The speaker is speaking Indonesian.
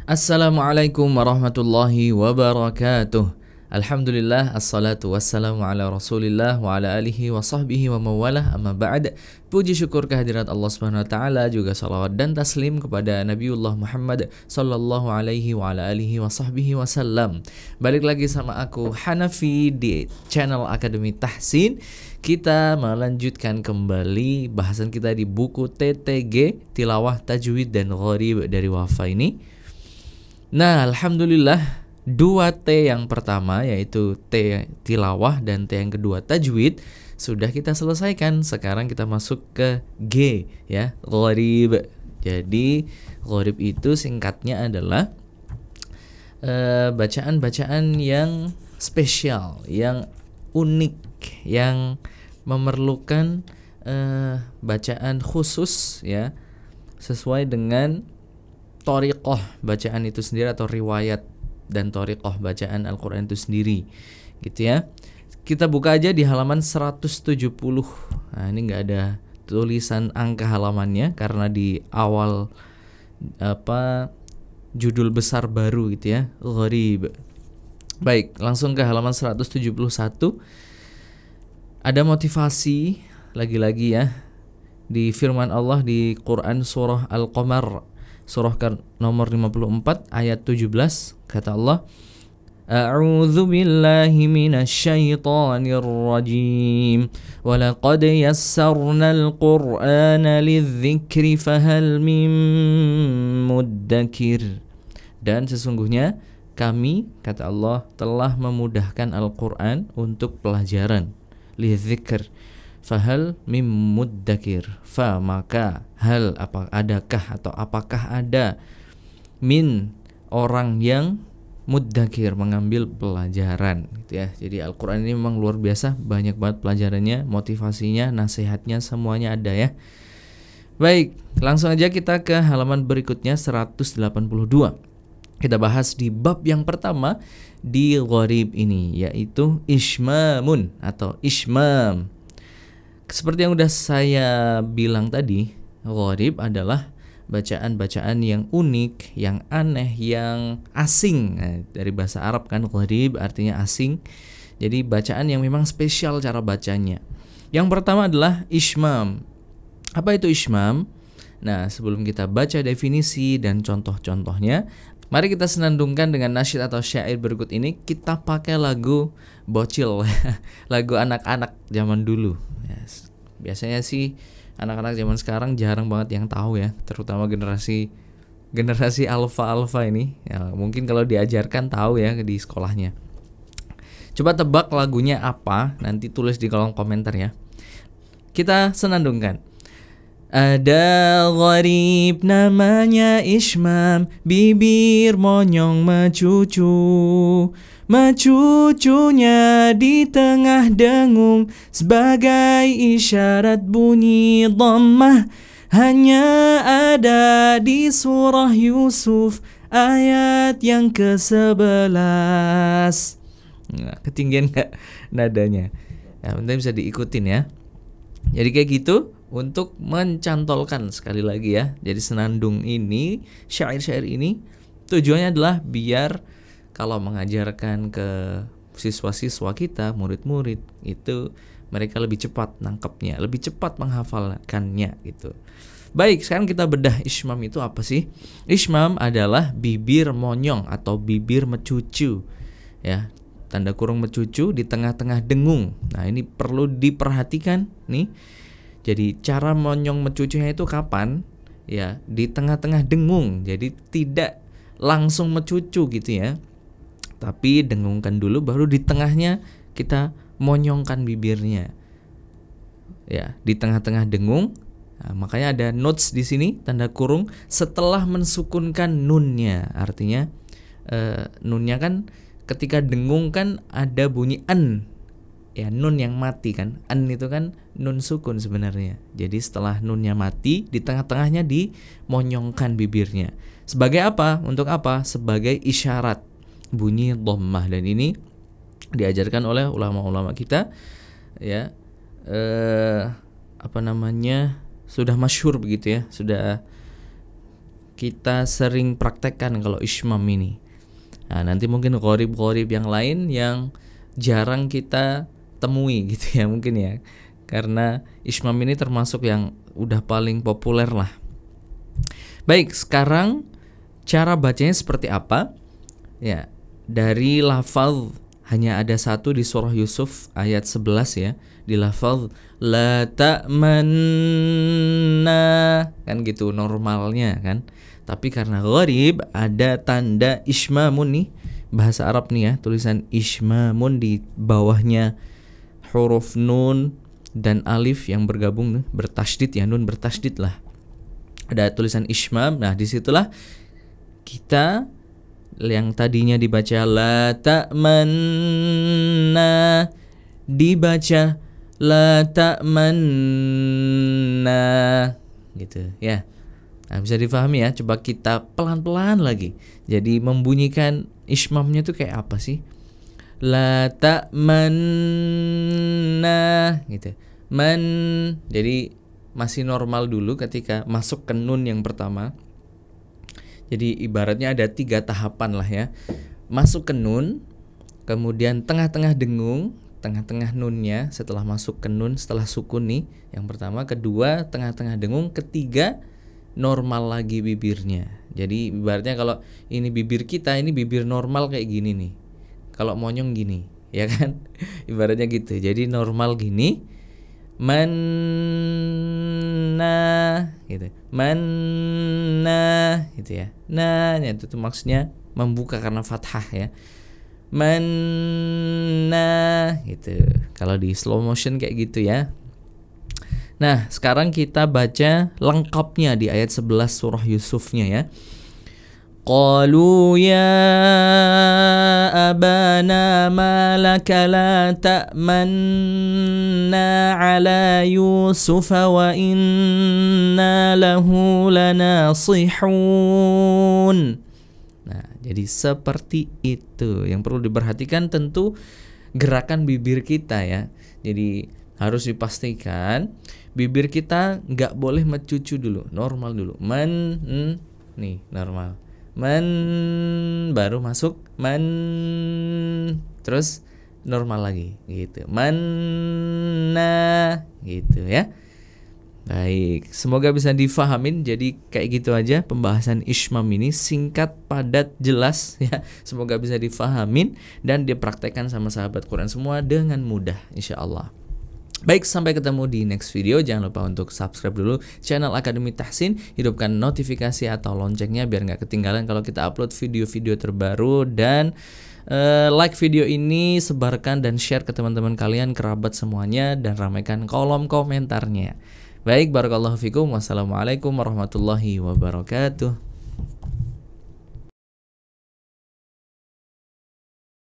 Assalamualaikum warahmatullahi wabarakatuh. Alhamdulillah, assalatu wassalamu ala rasulillah wa ala alihi wa sahbihi wa mawalah, amma ba'd. Puji syukur kehadirat Allah subhanahu wa ta'ala, juga salawat dan taslim kepada Nabiullah Muhammad sallallahu alaihi wa ala alihi wa sahbihi wasallam. Balik lagi sama aku Hanafi di channel Akademi Tahsin. Kita melanjutkan kembali bahasan kita di buku TTG, Tilawah Tajwid dan Gharib dari Wafa ini. Nah, alhamdulillah 2T yang pertama yaitu T tilawah dan T yang kedua tajwid sudah kita selesaikan. Sekarang kita masuk ke G ya, gharib. Jadi gharib itu singkatnya adalah bacaan-bacaan yang spesial, yang unik, yang memerlukan bacaan khusus ya, sesuai dengan thoriqoh bacaan itu sendiri atau riwayat dan thoriqoh bacaan Al-Quran itu sendiri gitu ya. Kita buka aja di halaman 170. Nah, ini nggak ada tulisan angka halamannya karena di awal judul besar baru gitu ya, gharib. Baik, langsung ke halaman 171. Ada motivasi lagi-lagi ya di firman Allah di Quran surah Al-Qamar, surah nomor 54 ayat 17, kata Allah, A'udzu billahi minasyaitonir rajim wa laqad yassarnal qur'ana lidzikri fahal mim muddakir. Dan sesungguhnya kami, kata Allah, telah memudahkan Al-Qur'an untuk pelajaran, lidzikr, fahal mim muddakir, fa maka hal adakah atau apakah ada min orang yang muddakir mengambil pelajaran gitu ya. Jadi Al-Qur'an ini memang luar biasa, banyak banget pelajarannya, motivasinya, nasihatnya, semuanya ada ya. Baik, langsung aja kita ke halaman berikutnya 182. Kita bahas di bab yang pertama di gharib ini, yaitu ismamun atau ismam. Seperti yang udah saya bilang tadi, gharib adalah bacaan-bacaan yang unik, yang aneh, yang asing. Nah, dari bahasa Arab kan gharib artinya asing. Jadi bacaan yang memang spesial cara bacanya. Yang pertama adalah ismam. Apa itu ismam? Nah, sebelum kita baca definisi dan contoh-contohnya, mari kita senandungkan dengan nasyid atau syair berikut ini. Kita pakai lagu bocil, lagu anak-anak zaman dulu. Yes. Biasanya sih anak-anak zaman sekarang jarang banget yang tahu ya, terutama generasi alfa ini. Ya, mungkin kalau diajarkan tahu ya di sekolahnya. Coba tebak lagunya apa, nanti tulis di kolom komentar ya. Kita senandungkan. Ada gharib namanya Ismam, bibir monyong Mencucunya di tengah dengung, sebagai isyarat bunyi dhammah. Hanya ada di surah Yusuf ayat yang ke-11. Nah, ketinggian gak nadanya? Nah, nanti bisa diikutin ya. Jadi kayak gitu untuk mencantolkan sekali lagi ya. Jadi senandung ini, syair-syair ini tujuannya adalah biar kalau mengajarkan ke siswa-siswa kita, murid-murid, itu mereka lebih cepat nangkepnya, lebih cepat menghafalkannya gitu. Baik, sekarang kita bedah ismam itu apa sih? Ismam adalah bibir monyong atau bibir mencucu ya. Tanda kurung mencucu di tengah-tengah dengung. Nah, ini perlu diperhatikan nih. Jadi cara monyong mencucunya itu kapan? Ya, di tengah-tengah dengung. Jadi tidak langsung mencucu gitu ya. Tapi dengungkan dulu, baru di tengahnya kita monyongkan bibirnya. Ya, di tengah-tengah dengung. Nah, makanya ada notes di sini tanda kurung setelah mensukunkan nunnya. Artinya nunnya kan ketika dengung kan ada bunyi an. Ya, nun yang mati kan. An itu kan nun sukun sebenarnya. Jadi setelah nunnya mati, di tengah-tengahnya dimonyongkan bibirnya. Sebagai apa? Untuk apa? Sebagai isyarat bunyi dhammah. Dan ini diajarkan oleh ulama-ulama kita ya. Sudah masyhur begitu ya. Sudah kita sering praktekkan kalau ishmam ini. Nah, nanti mungkin gharib-gharib yang lain yang jarang kita temui gitu ya mungkin ya. Karena ishmam ini termasuk yang udah paling populer lah. Baik, sekarang cara bacanya seperti apa? Ya, dari lafaz hanya ada satu di surah Yusuf ayat 11 ya. Di lafaz la ta'manna, kan gitu normalnya kan. Tapi karena gharib ada tanda ishmamun nih, bahasa Arab nih ya, tulisan ishmamun di bawahnya huruf nun dan alif yang bergabung nih, bertasydid ya, nun bertasydid lah. Ada tulisan ishmam. Nah, disitulah kita yang tadinya dibaca la ta'manna dibaca la ta'manna gitu ya. Nah, bisa difahami ya. Coba kita pelan-pelan lagi. Jadi membunyikan ishmamnya tuh kayak apa sih? La ta'manna gitu. Man. Jadi masih normal dulu ketika masuk ke nun yang pertama. Jadi ibaratnya ada 3 tahapan lah ya. Masuk ke nun, kemudian tengah-tengah dengung, tengah-tengah nunnya setelah masuk ke nun, setelah sukun nih. Yang pertama, kedua tengah-tengah dengung, ketiga normal lagi bibirnya. Jadi ibaratnya kalau ini bibir kita, ini bibir normal kayak gini nih. Kalau monyong gini, ya kan? Ibaratnya gitu. Jadi normal gini. Manna gitu. Manna gitu ya. Nah, itu tuh maksudnya membuka karena fathah ya. Manna gitu. Kalau di slow motion kayak gitu ya. Nah, sekarang kita baca lengkapnya di ayat 11 surah Yusufnya ya. Qalu ya abana ma laka la ta'manna ala Yusuf wa inna lahu lanasihun. Nah, jadi seperti itu. Yang perlu diperhatikan tentu gerakan bibir kita ya. Jadi harus dipastikan bibir kita nggak boleh mencucu dulu, normal dulu. Nih normal. Man baru masuk man, terus normal lagi gitu. Manna gitu ya. Baik, semoga bisa difahamin. Jadi kayak gitu aja pembahasan ishmam ini, singkat, padat, jelas ya. Semoga bisa difahamin dan dipraktekkan sama sahabat Quran semua dengan mudah insyaallah. Baik, sampai ketemu di next video. Jangan lupa untuk subscribe dulu channel Akademi Tahsin, hidupkan notifikasi atau loncengnya biar nggak ketinggalan kalau kita upload video-video terbaru. Dan like video ini, sebarkan dan share ke teman-teman kalian, kerabat semuanya, dan ramaikan kolom komentarnya. Baik, barakallahu fikum. Wassalamualaikum warahmatullahi wabarakatuh.